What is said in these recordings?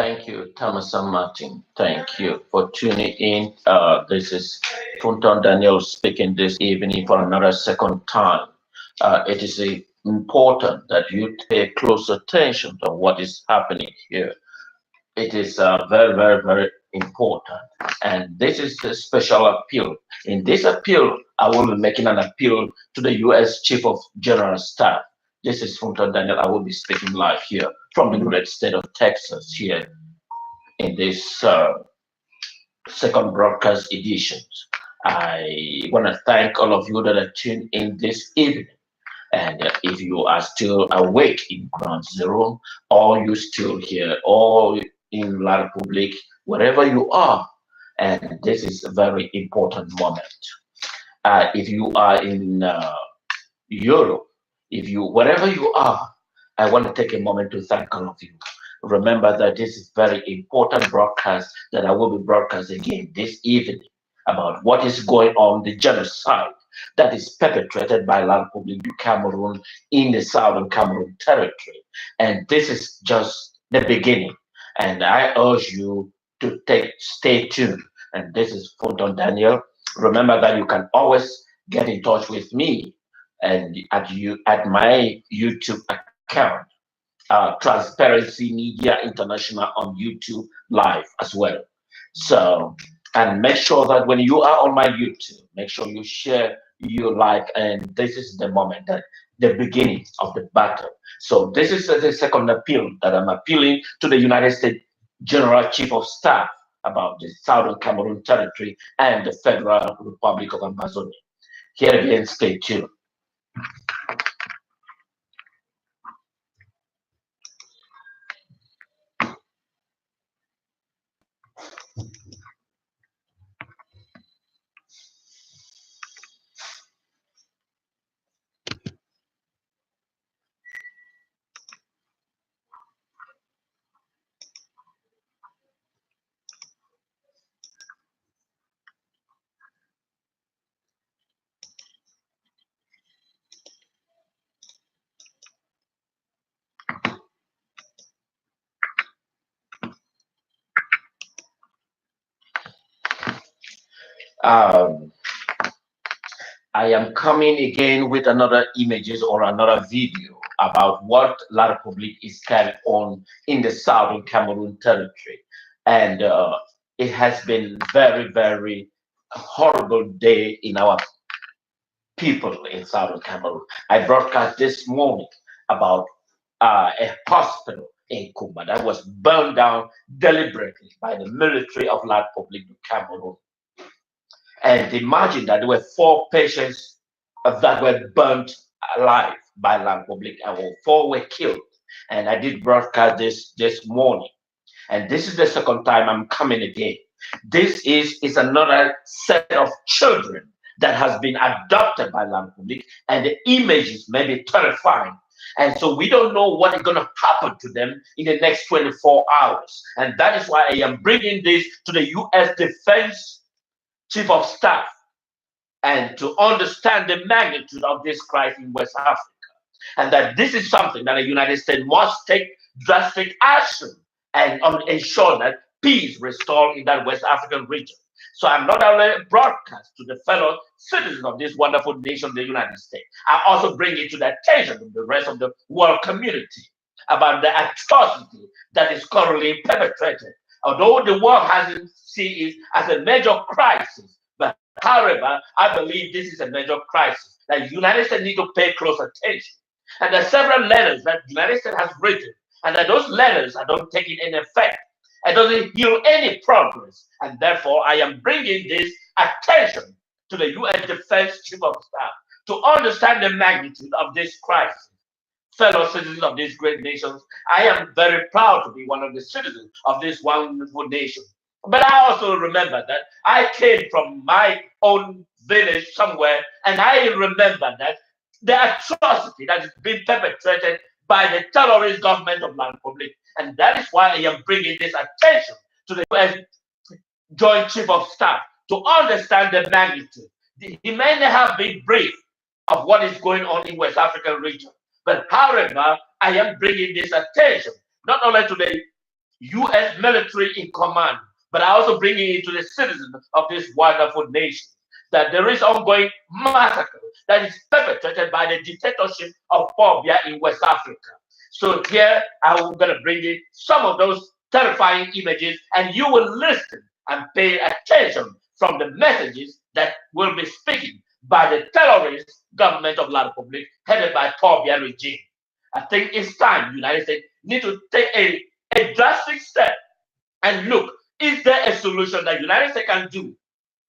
Thank you, Thomas and Martin. Thank you for tuning in. This is Funton Daniel speaking this evening for another second time. It is important that you pay close attention to what is happening here. It is very, very, very important. And this is a special appeal. In this appeal, I will be making an appeal to the U.S. Chief of General Staff. This is Funton Daniel. I will be speaking live here from the great state of Texas here in this second broadcast edition. I want to thank all of you that are tuned in this evening. And if you are still awake in ground zero, or you still here, or in La Republic, wherever you are, and this is a very important moment. If you are in Europe, if you wherever you are, I want to take a moment to thank all of you. Remember that this is very important broadcast that I will be broadcasting again this evening about what is going on, the genocide that is perpetrated by La Republic du Cameroon in the southern Cameroon territory. And this is just the beginning. And I urge you to stay tuned. And this is Fonton Daniel. Remember that you can always get in touch with me and at my YouTube account, Transparency Media International on YouTube live as well. So, and make sure that when you are on my YouTube, make sure you share, you like, and this is the moment that the beginning of the battle. So this is the second appeal that I'm appealing to the United States General Chief of Staff about the Southern Cameroon Territory and the Federal Republic of Ambazonia. Here again, stay tuned. Um, I am coming again with another images or another video about what La Republique is carrying on in the southern Cameroon territory. And it has been very, very horrible day in our people in southern Cameroon. I broadcast this morning about a hospital in Cuba that was burned down deliberately by the military of La Republique du Cameroon. And imagine that there were four patients that were burnt alive by La Republic, and four were killed. And I did broadcast this morning. And this is the second time I'm coming again. This is another set of children that has been adopted by La Republic, and the images may be terrifying. And so we don't know what is going to happen to them in the next 24 hours. And that is why I am bringing this to the U.S. Defense Chief of Staff and to understand the magnitude of this crisis in West Africa. And that this is something that the United States must take drastic action and ensure that peace restored in that West African region. So I'm not only broadcast to the fellow citizens of this wonderful nation, the United States, I also bring it to the attention of the rest of the world community about the atrocity that is currently perpetrated. Although the world hasn't seen it as a major crisis, but however, I believe this is a major crisis that the United States need to pay close attention. And there are several letters that the United States has written, and that those letters are not taking any effect. It doesn't yield any progress. And therefore, I am bringing this attention to the U.S. Defense Chief of Staff to understand the magnitude of this crisis. Fellow citizens of these great nations, I am very proud to be one of the citizens of this wonderful nation. But I also remember that I came from my own village somewhere, and I remember that the atrocity that is being perpetrated by the terrorist government of La Republic. And that is why I am bringing this attention to the US Joint Chief of Staff to understand the magnitude. He may not have been brief of what is going on in West African region, but however, I am bringing this attention not only to the U.S. military in command, but I also bring it to the citizens of this wonderful nation that there is ongoing massacre that is perpetrated by the dictatorship of Paul Biya in West Africa. So here I'm going to bring in some of those terrifying images, and you will listen and pay attention from the messages that will be speaking by the terrorist government of La Republic headed by Paul Biya regime. I think it's time United States need to take a drastic step and look, is there a solution that United States can do?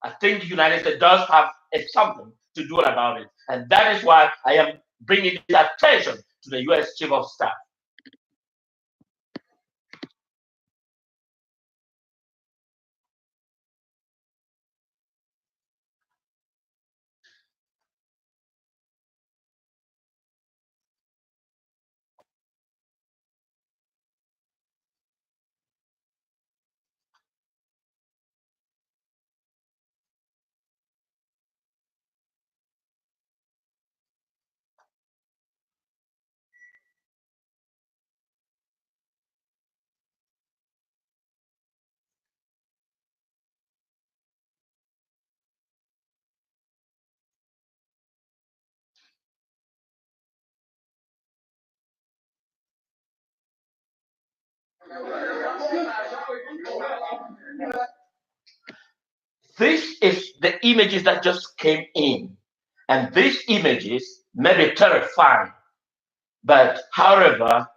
I think the United States does have something to do about it. And that is why I am bringing this attention to the U.S. Chief of Staff. This is the images that just came in. And these images may be terrifying. But however,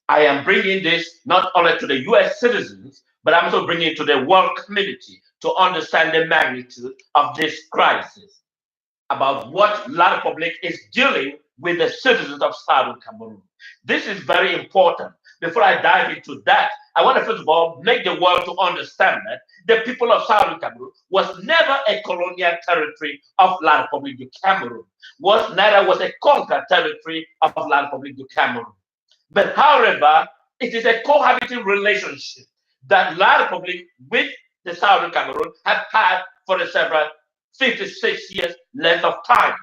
I am bringing this not only to the US citizens, but I'm also bringing it to the world community to understand the magnitude of this crisis, about what La Republic is dealing with the citizens of Southern Cameroon. This is very important. Before I dive into that, I want to first of all make the world to understand that the people of Southern Cameroon was never a colonial territory of La Republic du Cameroon, was neither was a conquered territory of La Republic du Cameroon. But however, it is a cohabiting relationship that La Republic with the Southern Cameroon have had for the several 56 years length of time.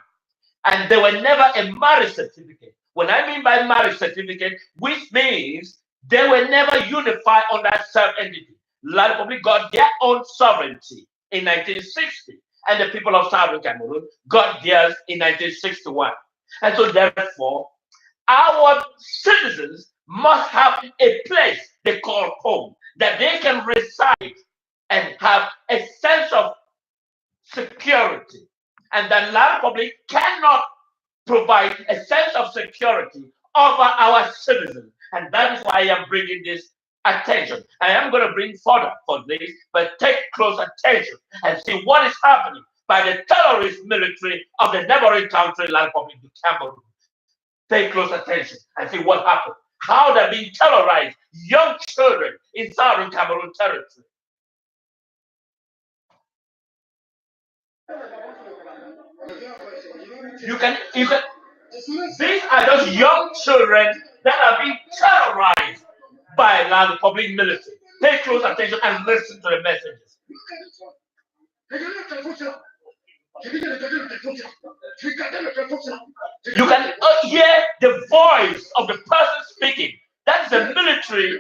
And they were never a marriage certificate. When I mean by marriage certificate, which means they were never unified on that self-entity. La Republic got their own sovereignty in 1960, and the people of Southern Cameroon got theirs in 1961. And so therefore, our citizens must have a place they call home, that they can reside and have a sense of security. And the La Republic cannot provide a sense of security over our citizens. And that is why I am bringing this attention. I am going to bring further for this, but take close attention and see what is happening by the terrorist military of the neighboring country, La Republic of Cameroon. Pay close attention and see what happened. How they're being terrorized, young children in Southern Cameroon territory. You can, these are just young children that are being terrorized by the public military. Pay close attention and listen to the messages. You can hear the voice of the person speaking. That's the military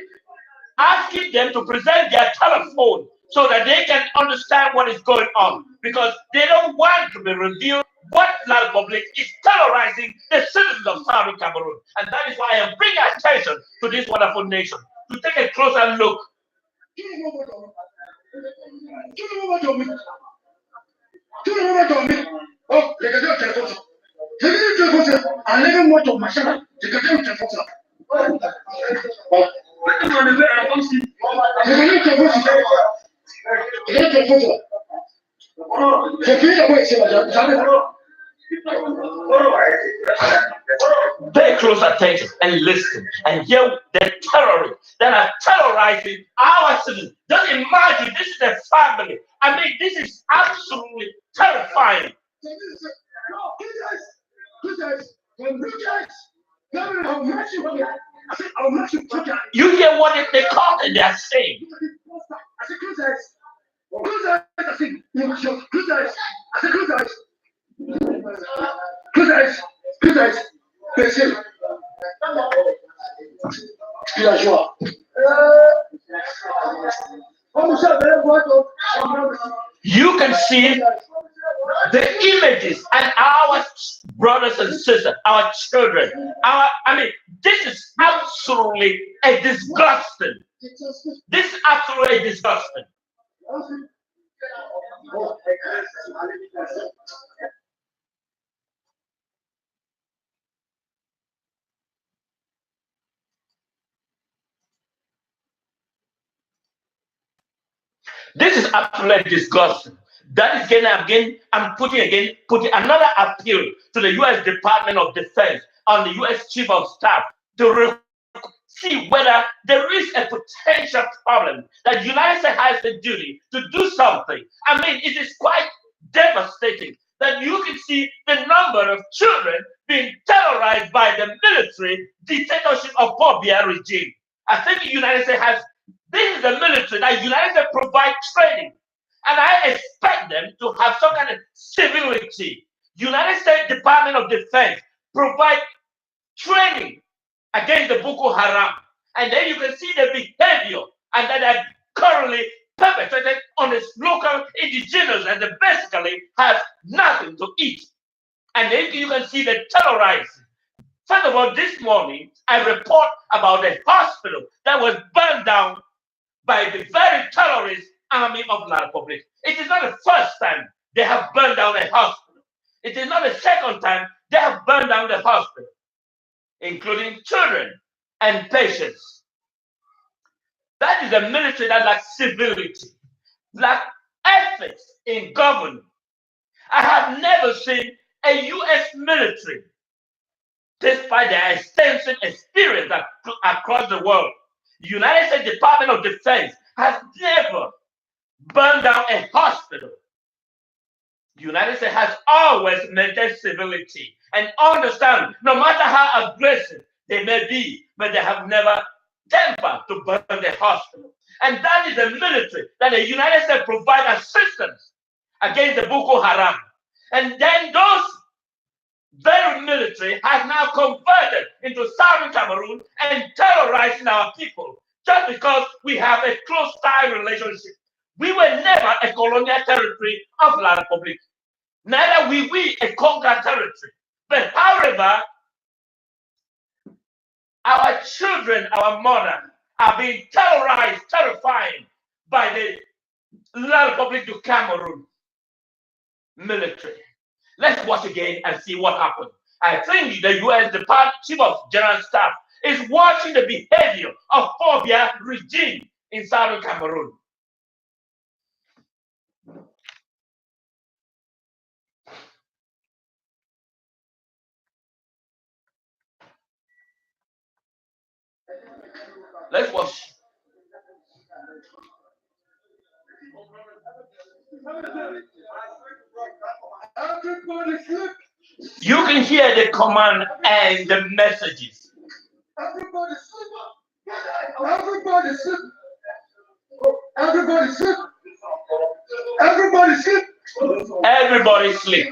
asking them to present their telephone so that they can understand what is going on, because they don't want to be revealed what La Republic is terrorizing the citizens of Southern Cameroon. And that is why I am bringing attention to this wonderful nation to take a closer look. Pay close attention and listen and hear the terrorists that are terrorizing our citizens. Just imagine, this is a family. I mean, this is absolutely terrifying. You hear what they call it, they are saying. You can see the images and our brothers and sisters, our children, this is absolutely a disgusting. This is absolutely disgusting. This is absolutely disgusting. That is again, I'm putting another appeal to the U.S. Department of Defense and the U.S. Chief of Staff to see whether there is a potential problem that the United States has the duty to do something. I mean, it is quite devastating that you can see the number of children being terrorized by the military dictatorship of Paul Biya regime. I think the United States has, this is the military that the United States provide training. And I expect them to have some kind of civility. United States Department of Defense provide training against the Boko Haram. And then you can see the behavior and that are currently perpetrated on the local indigenous and they basically have nothing to eat. And then you can see the terrorizing. First of all, this morning, I report about the hospital that was burned down by the very terrorist army of La Republic. It is not the first time they have burned down a hospital. It is not the second time they have burned down the hospital, including children and patients. That is a military that lacks civility, lacks ethics in government. I have never seen a U.S. military, despite their extensive experience across the world, the United States Department of Defense has never burned down a hospital. The United States has always maintained civility and understand no matter how aggressive they may be, but they have never tempered to burn the hospital. And that is the military that the United States provide assistance against the Boko Haram. And then those very military has now converted into southern Cameroon and terrorizing our people just because we have a close tie relationship. We were never a colonial territory of La Republic. Neither were we a conquered territory. But however, our children, our mother, are being terrorized, terrified by the La Republic du Cameroon military. Let's watch again and see what happened. I think the U.S. Department Chief of General Staff is watching the behavior of phobia regime in southern Cameroon. Let's watch. You can hear the command and the messages. Everybody sleep. Everybody sleep. Everybody sleep. Everybody sleep. Everybody sleep.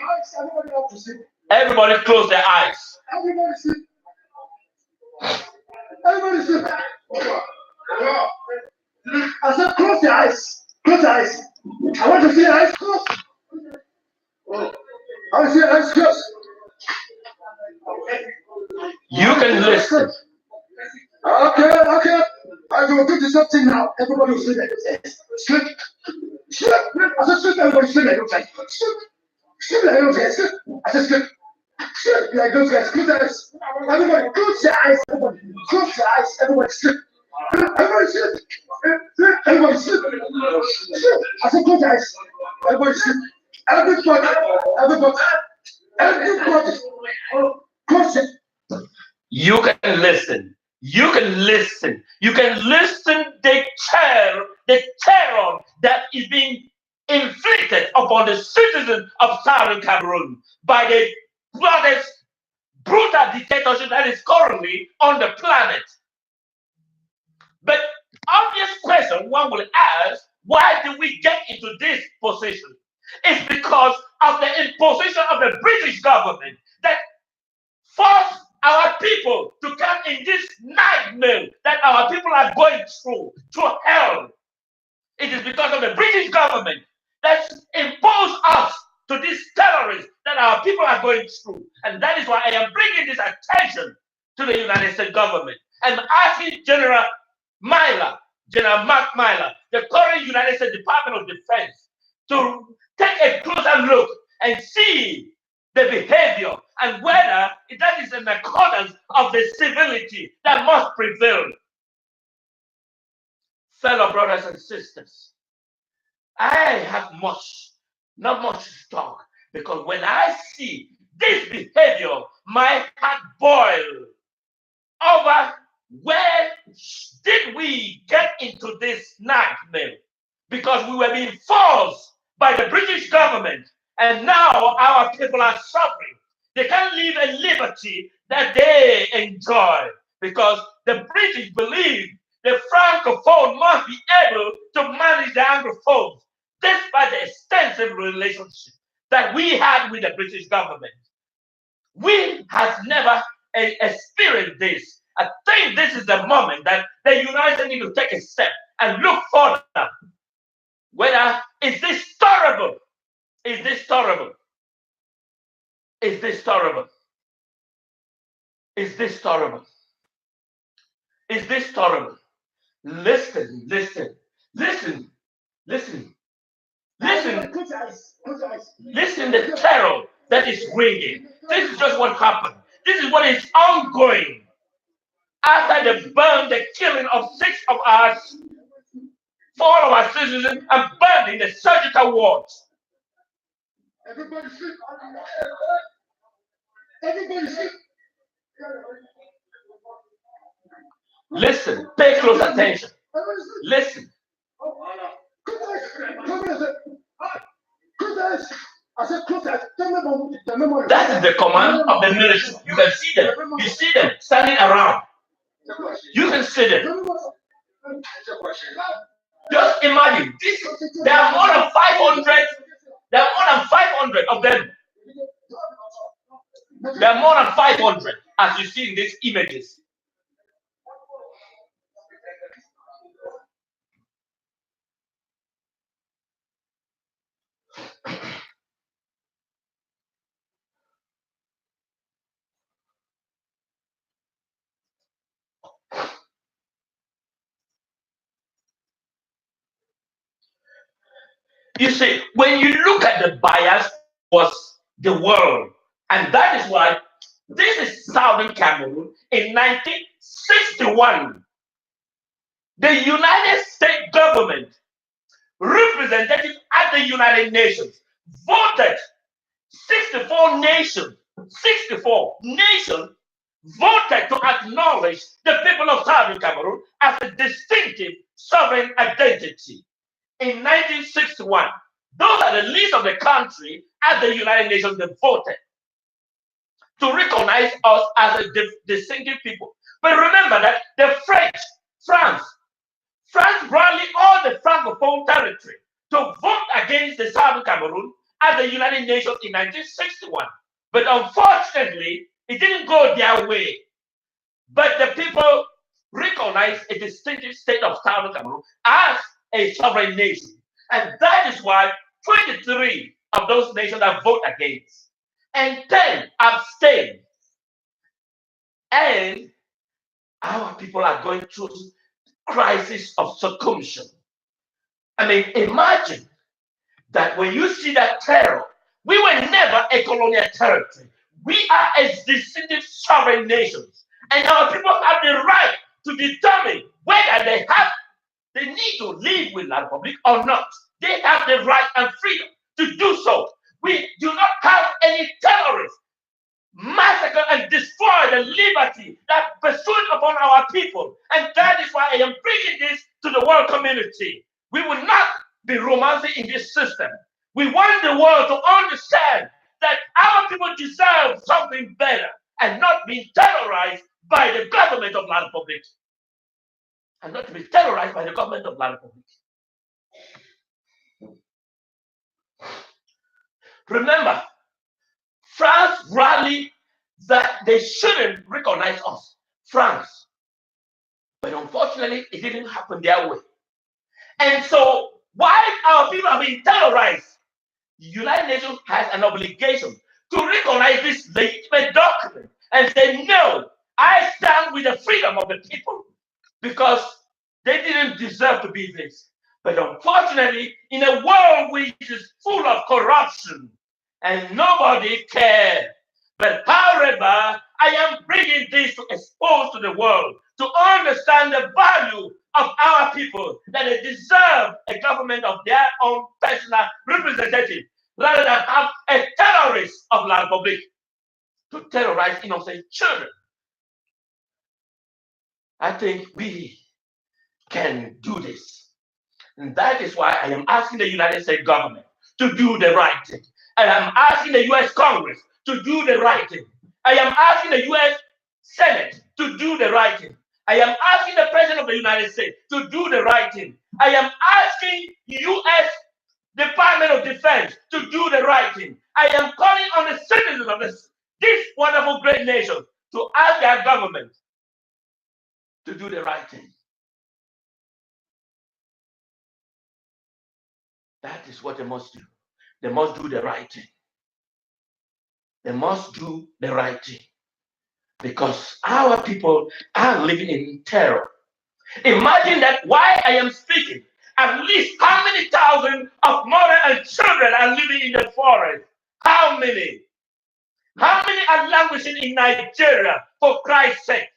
Everybody close their eyes. Everybody sleep. Everybody sleep. I said close your eyes. Close your eyes. I want to see your eyes closed. I want to see your eyes closed. You can listen. Okay. I will do something now. Everybody will sleep at your place. Sleep. Sleep. I said sleep. Everybody sleep at your place. Sleep. Sleep at your place. Sleep. I said sleep. Sleep like those guys. Close your eyes. Everybody close your eyes. Everybody close your eyes. Everybody sleep. Everybody sleep. Everybody sleep. Sleep. I said close your eyes. Everybody sleep. Everybody. Close it. You can listen. You can listen. You can listen the terror that is being inflicted upon the citizens of southern Cameroon by the bloodiest, brutal dictatorship that is currently on the planet. But obvious question one will ask, why did we get into this position? It's because of the imposition of the British government that forced our people to come in this nightmare that our people are going through hell. It is because of the British government that imposed us to these terrorists that our people are going through. And that is why I am bringing this attention to the United States government. I'm asking General Mark Myler, the current United States Department of Defense, to take a closer look and see the behavior and whether that is in accordance of the civility that must prevail. Fellow brothers and sisters, I have not much to talk, because when I see this behavior, my heart boils over where did we get into this nightmare? Because we were being forced by the British government, and now our people are suffering. They can't live a liberty that they enjoy because the British believe the Francophone must be able to manage the Anglophones, despite the extensive relationship that we had with the British government. We have never experienced this. I think this is the moment that the United States need to take a step and look further. Whether is this tolerable? Is this tolerable? Is this tolerable? Is this tolerable? Is this tolerable? Listen, listen, listen, listen, listen, listen, the terror that is ringing. This is just what happened. This is what is ongoing. After the killing of 4 of our citizens and burned in the surgical wards. Everybody sleep. Everybody sleep. Listen, pay close attention. Listen. That is the command of the military. You can see them. You see them standing around. You can see them. Just imagine this. There are more than 500. There are more than 500 of them. There are more than 500, as you see in these images. You see, when you look at the bias was the world, and that is why this is Southern Cameroon in 1961. The United States government, representative at the United Nations, voted 64 nations voted to acknowledge the people of Southern Cameroon as a distinctive sovereign identity. In 1961, those are the list of the country at the United Nations that voted to recognize us as a distinctive people. But remember that France rallied all the Francophone territory to vote against the Southern Cameroon at the United Nations in 1961. But unfortunately, it didn't go their way. But the people recognized a distinctive state of Southern Cameroon as a sovereign nation. And that is why 23 of those nations have voted against, and 10 abstain. And our people are going through crisis of circumcision. I mean, imagine that when you see that terror, we were never a colonial territory. We are a distinctive sovereign nations, and our people have the right to determine whether they need to live with La Republic or not. They have the right and freedom to do so. We do not have any terrorists massacre and destroy the liberty that pursued upon our people. And that is why I am bringing this to the world community. We will not be romancing in this system. We want the world to understand that our people deserve something better and not be terrorized by the government of La Republic. And not to be terrorized by the government of La Republic. Remember, France rallied that they shouldn't recognize us, France. But unfortunately, it didn't happen their way. And so, while our people are being terrorized, the United Nations has an obligation to recognize this legitimate document and say, no, I stand with the freedom of the people because they didn't deserve to be this. But unfortunately, in a world which is full of corruption and nobody cares, but however, I am bringing this to expose to the world to understand the value of our people, that they deserve a government of their own personal representative rather than have a terrorist of La Republic to terrorize innocent children. I think we can do this. And that is why I am asking the United States government to do the right thing. And I'm asking the US Congress to do the right thing. I am asking the US Senate to do the right thing. I am asking the President of the United States to do the right thing. I am asking US Department of Defense to do the right thing. I am calling on the citizens of this wonderful great nation to ask their government to do the right thing. That is what they must do. They must do the right thing. They must do the right thing. Because our people are living in terror. Imagine that while I am speaking, at least how many thousands of mothers and children are living in the forest? How many? How many are languishing in Nigeria, for Christ's sake?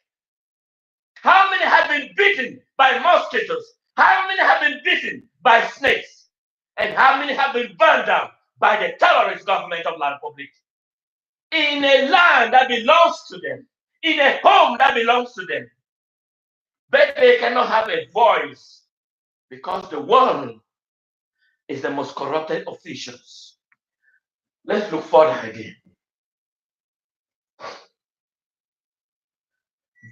How many have been bitten by mosquitoes? How many have been bitten by snakes? And how many have been burned down by the terrorist government of La Republic? In a land that belongs to them, in a home that belongs to them. But they cannot have a voice because the world is the most corrupted officials. Let's look further again.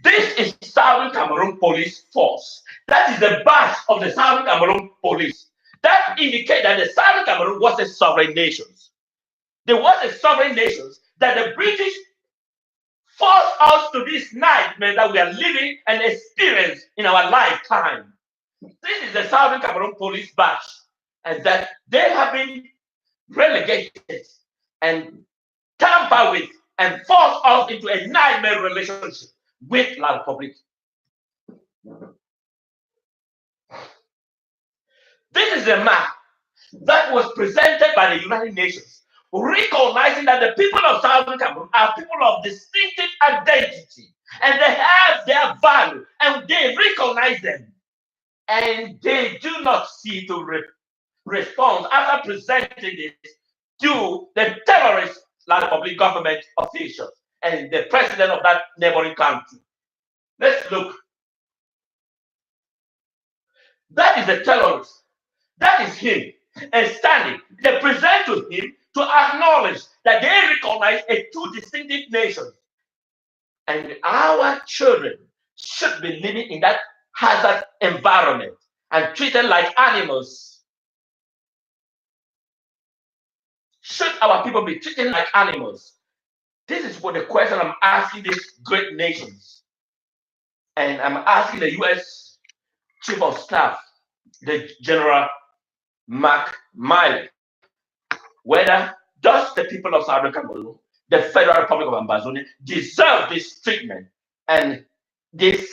This is Southern Cameroon Police Force. That is the badge of the Southern Cameroon Police. That indicates that the Southern Cameroon was a sovereign nation. There was a sovereign nation that the British forced us to this nightmare that we are living and experience in our lifetime. This is the Southern Cameroon Police badge, and that they have been relegated and tampered with and forced us into a nightmare relationship with La Republic. This is a map that was presented by the United Nations, recognizing that the people of Southern Cameroon are people of distinctive identity, and they have their value, and they recognize them, and they do not see to respond after presenting this to the terrorist La Republic government officials and the president of that neighboring country. Let's look. That is the terrorist. That is him. And standing, they present to him to acknowledge that they recognize a two distinctive nations. And our children should be living in that hazard environment and treated like animals. Should our people be treated like animals? This is what the question I'm asking these great nations. And I'm asking the US Chief of Staff, the General Mark Miley, whether does the people of Southern Cameroon, the Federal Republic of Ambazonia, deserve this treatment and this.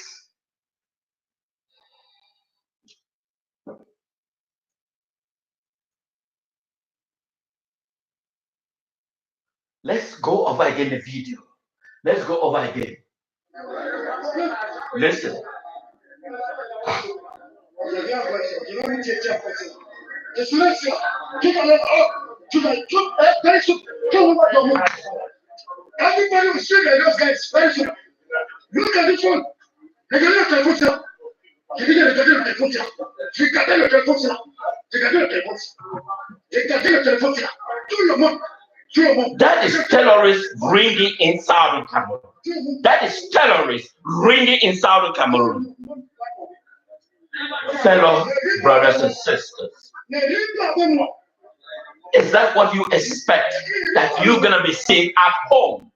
Let's go over again the video. Let's go over again. Listen. Everybody was sitting there, those guys, very soon. Look at this one. Regardez le téléphone ça. Je dis regardez le téléphone ça. Regardez le téléphone ça. Regardez le téléphone ça. Regardez le téléphone ça. Tout le monde. That is terrorists ringing in Southern Cameroon. That is terrorists ringing in Southern Cameroon. Fellow brothers and sisters, is that what you expect that you're going to be seeing at home?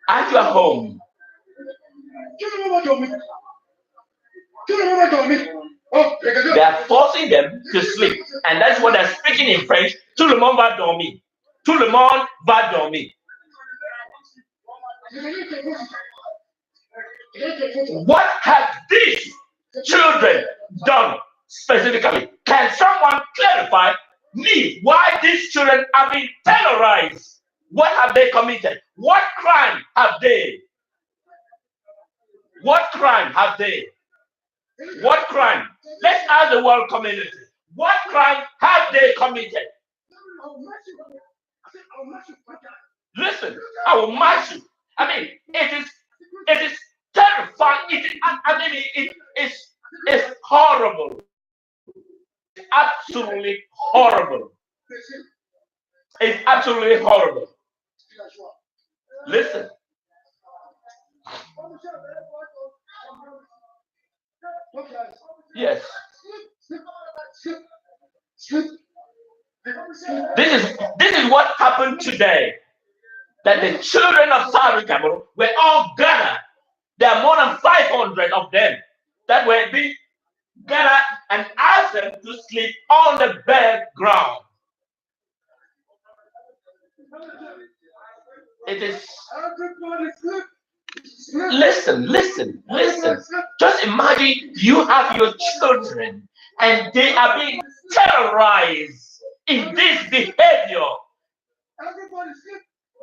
At your home? They are forcing them to sleep. And that's what they're speaking in French. Tout le monde va dormir. Tout le monde va dormir. What have these children done specifically? Can someone clarify me why these children are being terrorized? What have they committed? What crime have they? What crime have they? What crime? Let's ask the world community. What crime have they committed? Listen, I will match you. I mean, it is terrifying. It's horrible. It's absolutely horrible. It's absolutely horrible. Listen. Yes. This is what happened today. That the children of Southern Cameroon were all gathered. There are more than 500 of them that were being gathered and asked them to sleep on the bare ground. It is. Listen. Just imagine you have your children and they are being terrorized in this behavior.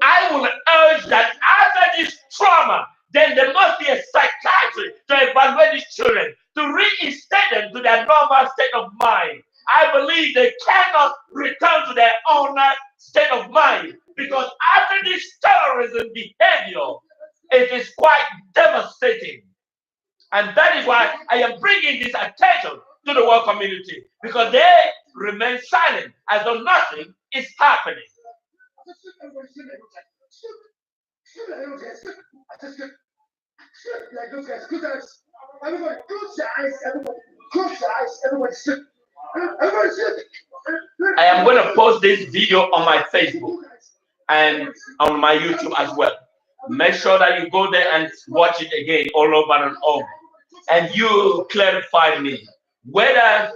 I will urge that after this trauma, then there must be a psychiatry to evaluate these children, to reinstate them to their normal state of mind. I believe they cannot return to their own state of mind because after this terrorism behavior, it is quite devastating. And that is why I am bringing this attention to the world community because they remain silent as though nothing is happening. Everybody, close your eyes. Everybody, close your eyes. Everybody, sit. Everybody, sit. I am going to post this video on my Facebook and on my YouTube as well. Make sure that you go there and watch it again all over and over. And you clarify me whether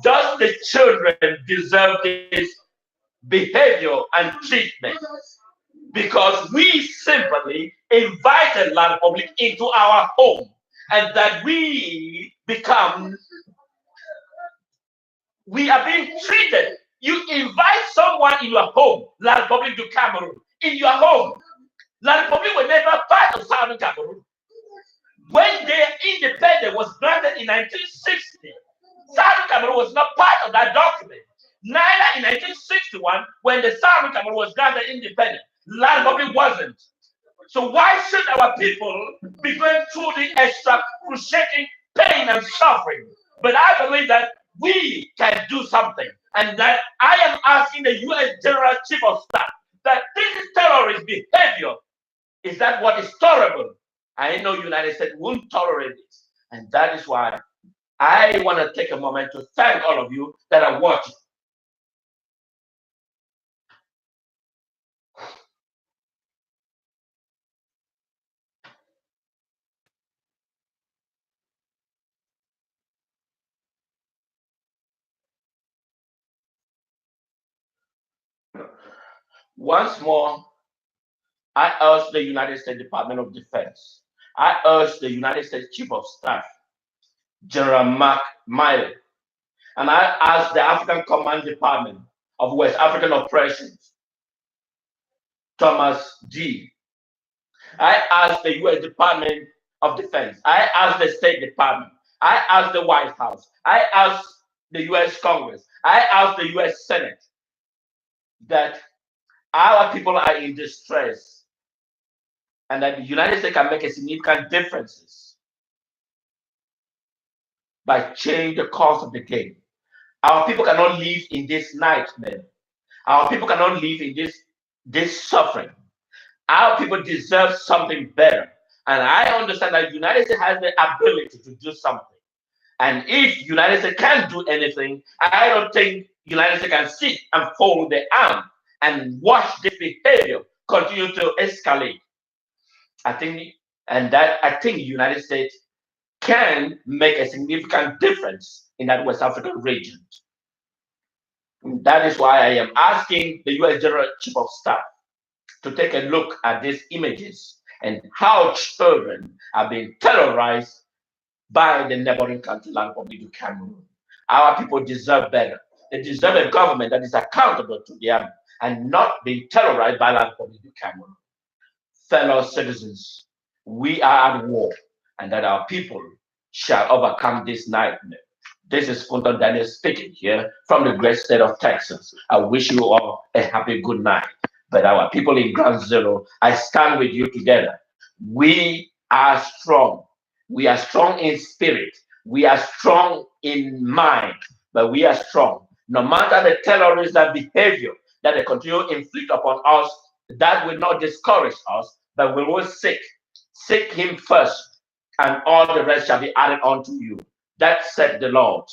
does the children deserve this behavior and treatment? Because we simply invited La Republic into our home and that we are being treated. You invite someone in your home, La Republic to Cameroon, in your home. La Republic was never part of Southern Cameroon. When their independence was granted in 1960, Southern Cameroon was not part of that document. Neither in 1961, when the Southern Cameroon was granted independence, La Republic wasn't. So why should our people be going through the excruciating pain and suffering? But I believe that we can do something, and that I am asking the U.S. General Chief of Staff that this is terrorist behavior. Is that what is tolerable? I know United States won't tolerate it, and that is why I want to take a moment to thank all of you that are watching. Once more, I urge the United States Department of Defense. I urge the United States Chief of Staff, General Mark Miley, and I ask the African Command Department of West African Operations, Thomas G. I ask the U.S. Department of Defense. I ask the State Department. I ask the White House. I ask the U.S. Congress. I ask the U.S. Senate that our people are in distress and that the United States can make a significant difference by changing the course of the game. Our people cannot live in this nightmare. Our people cannot live in this suffering. Our people deserve something better. And I understand that the United States has the ability to do something. And if United States can't do anything, I don't think United States can sit and fold their arm and watch this behavior continue to escalate. I think the United States can make a significant difference in that West African region. That is why I am asking the US General Chief of Staff to take a look at these images and how children are being terrorized by the neighboring country, Land Republic of Cameroon. Our people deserve better. They deserve a government that is accountable to them and not being terrorized by Land Republic of Cameroon. Fellow citizens, we are at war, and that our people shall overcome this nightmare. This is Funton Daniel speaking here from the great state of Texas. I wish you all a happy good night. But our people in Ground Zero, I stand with you together. We are strong. We are strong in spirit. We are strong in mind, but we are strong. No matter the terrorist behavior that they continue to inflict upon us, that will not discourage us, but we will seek him first, and all the rest shall be added unto you. That said the Lord.